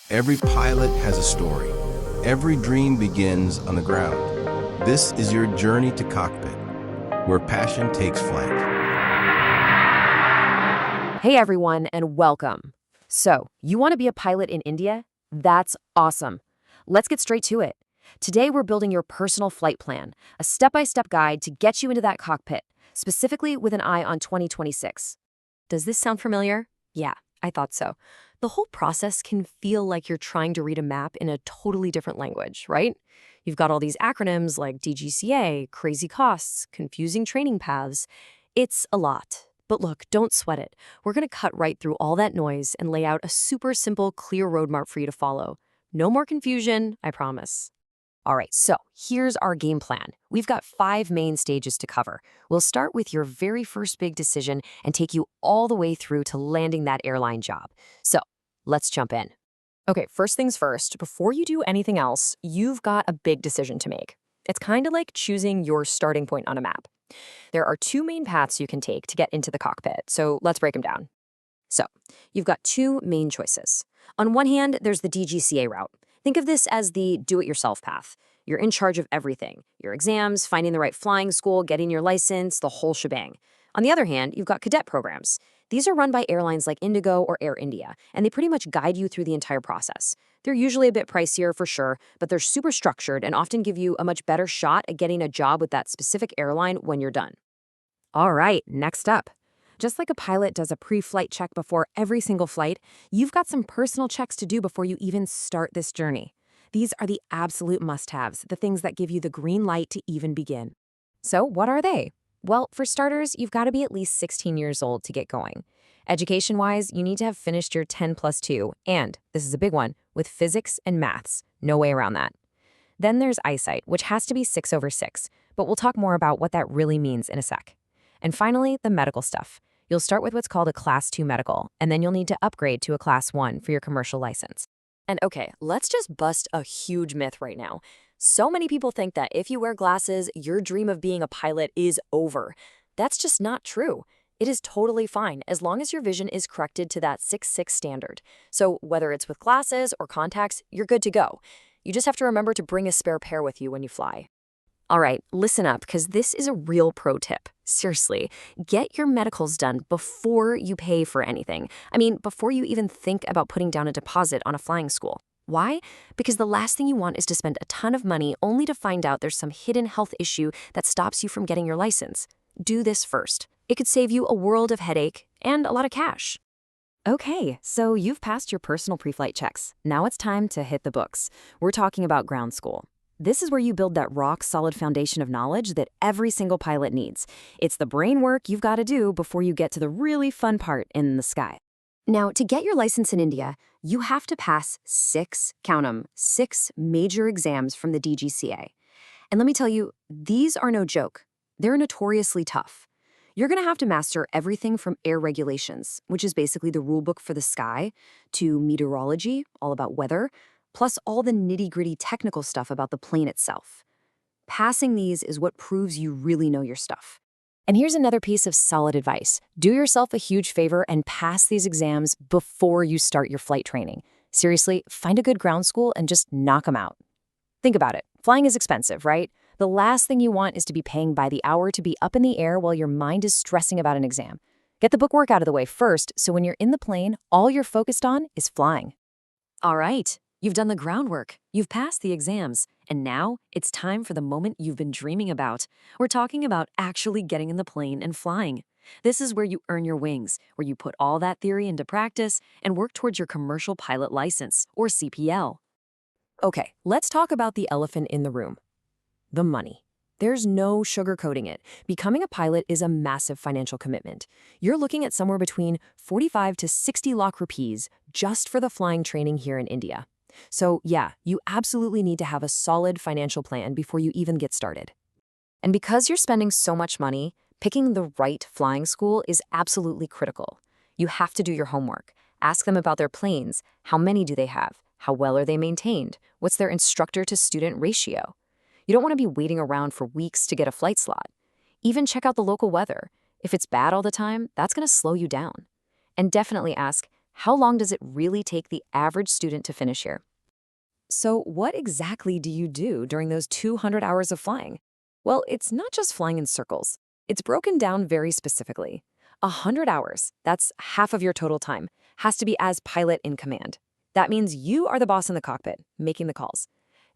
Every pilot has a story. Every dream begins on the ground. This is your journey to cockpit, where passion takes flight. Hey everyone, and welcome. So, you want to be a pilot in India? That's awesome. Let's get straight to it. Today we're building your personal flight plan, a step-by-step guide to get you into that cockpit, specifically with an eye on 2026. Does this sound familiar? Yeah, I thought so. The whole process can feel like you're trying to read a map in a totally different language, right? You've got all these acronyms like DGCA, crazy costs, confusing training paths. It's a lot. But look, don't sweat it. We're going to cut right through all that noise and lay out a super simple, clear roadmap for you to follow. No more confusion, I promise. All right, so here's our game plan. We've got 5 main stages to cover. We'll start with your very first big decision and take you all the way through to landing that airline job. So let's jump in. Okay, first things first, before you do anything else, you've got a big decision to make. It's kind of like choosing your starting point on a map. There are 2 main paths you can take to get into the cockpit, so let's break them down. So, you've got 2 main choices. On one hand, there's the DGCA route. Think of this as the do-it-yourself path. You're in charge of everything: your exams, finding the right flying school, getting your license, the whole shebang. On the other hand, you've got cadet programs. These are run by airlines like Indigo or Air India, and they pretty much guide you through the entire process. They're usually a bit pricier for sure, but they're super structured and often give you a much better shot at getting a job with that specific airline when you're done. All right, next up. Just like a pilot does a pre-flight check before every single flight, you've got some personal checks to do before you even start this journey. These are the absolute must-haves, the things that give you the green light to even begin. So what are they? Well, for starters, you've got to be at least 16 years old to get going. Education-wise, you need to have finished your 10+2, and, this is a big one, with physics and maths. No way around that. Then there's eyesight, which has to be 6/6, but we'll talk more about what that really means in a sec. And finally, the medical stuff. You'll start with what's called a Class 2 medical, and then you'll need to upgrade to a Class 1 for your commercial license. And okay, let's just bust a huge myth right now. So many people think that if you wear glasses, your dream of being a pilot is over. That's just not true. It is totally fine as long as your vision is corrected to that 6/6 standard. So whether it's with glasses or contacts, you're good to go. You just have to remember to bring a spare pair with you when you fly. All right, listen up, because this is a real pro tip. Seriously, get your medicals done before you pay for anything. I mean, before you even think about putting down a deposit on a flying school. Why? Because the last thing you want is to spend a ton of money only to find out there's some hidden health issue that stops you from getting your license. Do this first. It could save you a world of headache and a lot of cash. Okay, so you've passed your personal pre-flight checks. Now it's time to hit the books. We're talking about ground school. This is where you build that rock-solid foundation of knowledge that every single pilot needs. It's the brain work you've got to do before you get to the really fun part in the sky. Now, to get your license in India, you have to pass 6, count 'em, 6 major exams from the DGCA. And let me tell you, these are no joke. They're notoriously tough. You're going to have to master everything from air regulations, which is basically the rule book for the sky, to meteorology, all about weather, plus all the nitty-gritty technical stuff about the plane itself. Passing these is what proves you really know your stuff. And here's another piece of solid advice. Do yourself a huge favor and pass these exams before you start your flight training. Seriously, find a good ground school and just knock them out. Think about it. Flying is expensive, right? The last thing you want is to be paying by the hour to be up in the air while your mind is stressing about an exam. Get the bookwork out of the way first, so when you're in the plane, all you're focused on is flying. All right. You've done the groundwork, you've passed the exams, and now it's time for the moment you've been dreaming about. We're talking about actually getting in the plane and flying. This is where you earn your wings, where you put all that theory into practice and work towards your commercial pilot license, or CPL. Okay, let's talk about the elephant in the room: the money. There's no sugarcoating it. Becoming a pilot is a massive financial commitment. You're looking at somewhere between 45 to 60 lakh rupees just for the flying training here in India. So yeah, you absolutely need to have a solid financial plan before you even get started. And because you're spending so much money, picking the right flying school is absolutely critical. You have to do your homework. Ask them about their planes. How many do they have? How well are they maintained? What's their instructor-to-student ratio? You don't want to be waiting around for weeks to get a flight slot. Even check out the local weather. If it's bad all the time, that's going to slow you down. And definitely ask, How long does it really take the average student to finish here? So, what exactly do you do during those 200 hours of flying? Well, it's not just flying in circles. It's broken down very specifically. 100 hours, that's half of your total time, has to be as pilot in command. That means you are the boss in the cockpit, making the calls.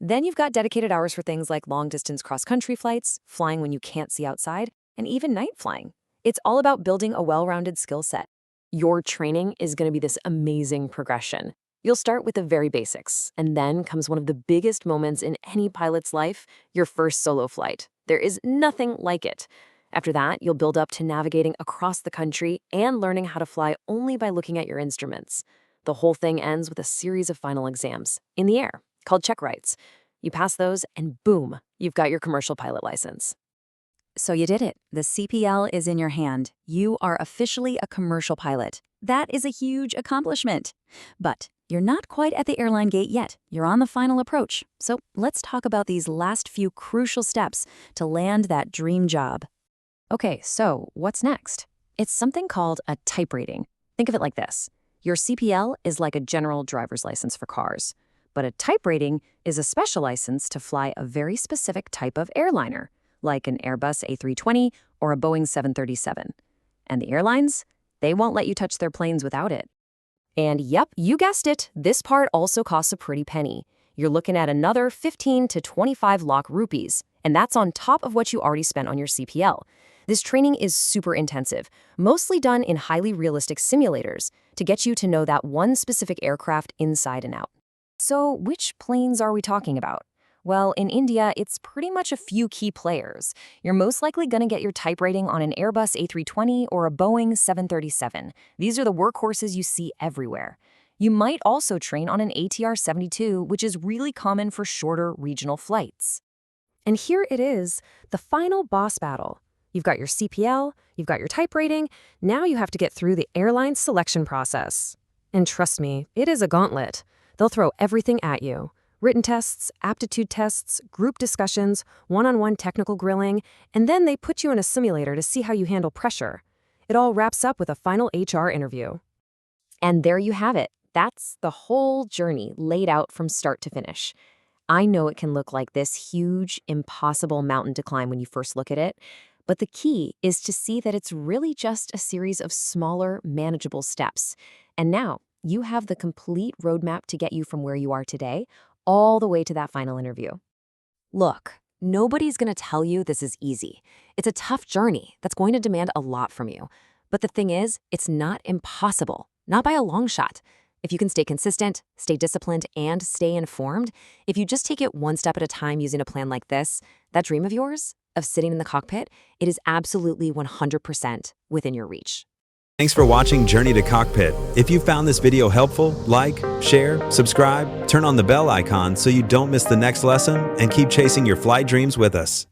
Then you've got dedicated hours for things like long-distance cross-country flights, flying when you can't see outside, and even night flying. It's all about building a well-rounded skill set. Your training is going to be this amazing progression. You'll start with the very basics, and then comes one of the biggest moments in any pilot's life, your first solo flight. There is nothing like it. After that, you'll build up to navigating across the country and learning how to fly only by looking at your instruments. The whole thing ends with a series of final exams, in the air, called check rights. You pass those, and boom, you've got your commercial pilot license. So you did it. The CPL is in your hand. You are officially a commercial pilot. That is a huge accomplishment. But you're not quite at the airline gate yet. You're on the final approach. So let's talk about these last few crucial steps to land that dream job. Okay, so what's next? It's something called a type rating. Think of it like this. Your CPL is like a general driver's license for cars, but a type rating is a special license to fly a very specific type of airliner, like an Airbus A320 or a Boeing 737. And the airlines, they won't let you touch their planes without it. And yep, you guessed it, this part also costs a pretty penny. You're looking at another 15 to 25 lakh rupees, and that's on top of what you already spent on your CPL. This training is super intensive, mostly done in highly realistic simulators to get you to know that one specific aircraft inside and out. So which planes are we talking about? Well, in India, it's pretty much a few key players. You're most likely going to get your type rating on an Airbus A320 or a Boeing 737. These are the workhorses you see everywhere. You might also train on an ATR-72, which is really common for shorter regional flights. And here it is, the final boss battle. You've got your CPL, you've got your type rating, now you have to get through the airline selection process. And trust me, it is a gauntlet. They'll throw everything at you. Written tests, aptitude tests, group discussions, one-on-one technical grilling, and then they put you in a simulator to see how you handle pressure. It all wraps up with a final HR interview. And there you have it. That's the whole journey laid out from start to finish. I know it can look like this huge, impossible mountain to climb when you first look at it, but the key is to see that it's really just a series of smaller, manageable steps. And now you have the complete roadmap to get you from where you are today all the way to that final interview. Look, nobody's going to tell you this is easy. It's a tough journey that's going to demand a lot from you. But the thing is, it's not impossible, not by a long shot. If you can stay consistent, stay disciplined, and stay informed, if you just take it one step at a time using a plan like this, that dream of yours, of sitting in the cockpit, it is absolutely 100% within your reach. Thanks for watching Journey to Cockpit. If you found this video helpful, like, share, subscribe, turn on the bell icon so you don't miss the next lesson, and keep chasing your flight dreams with us.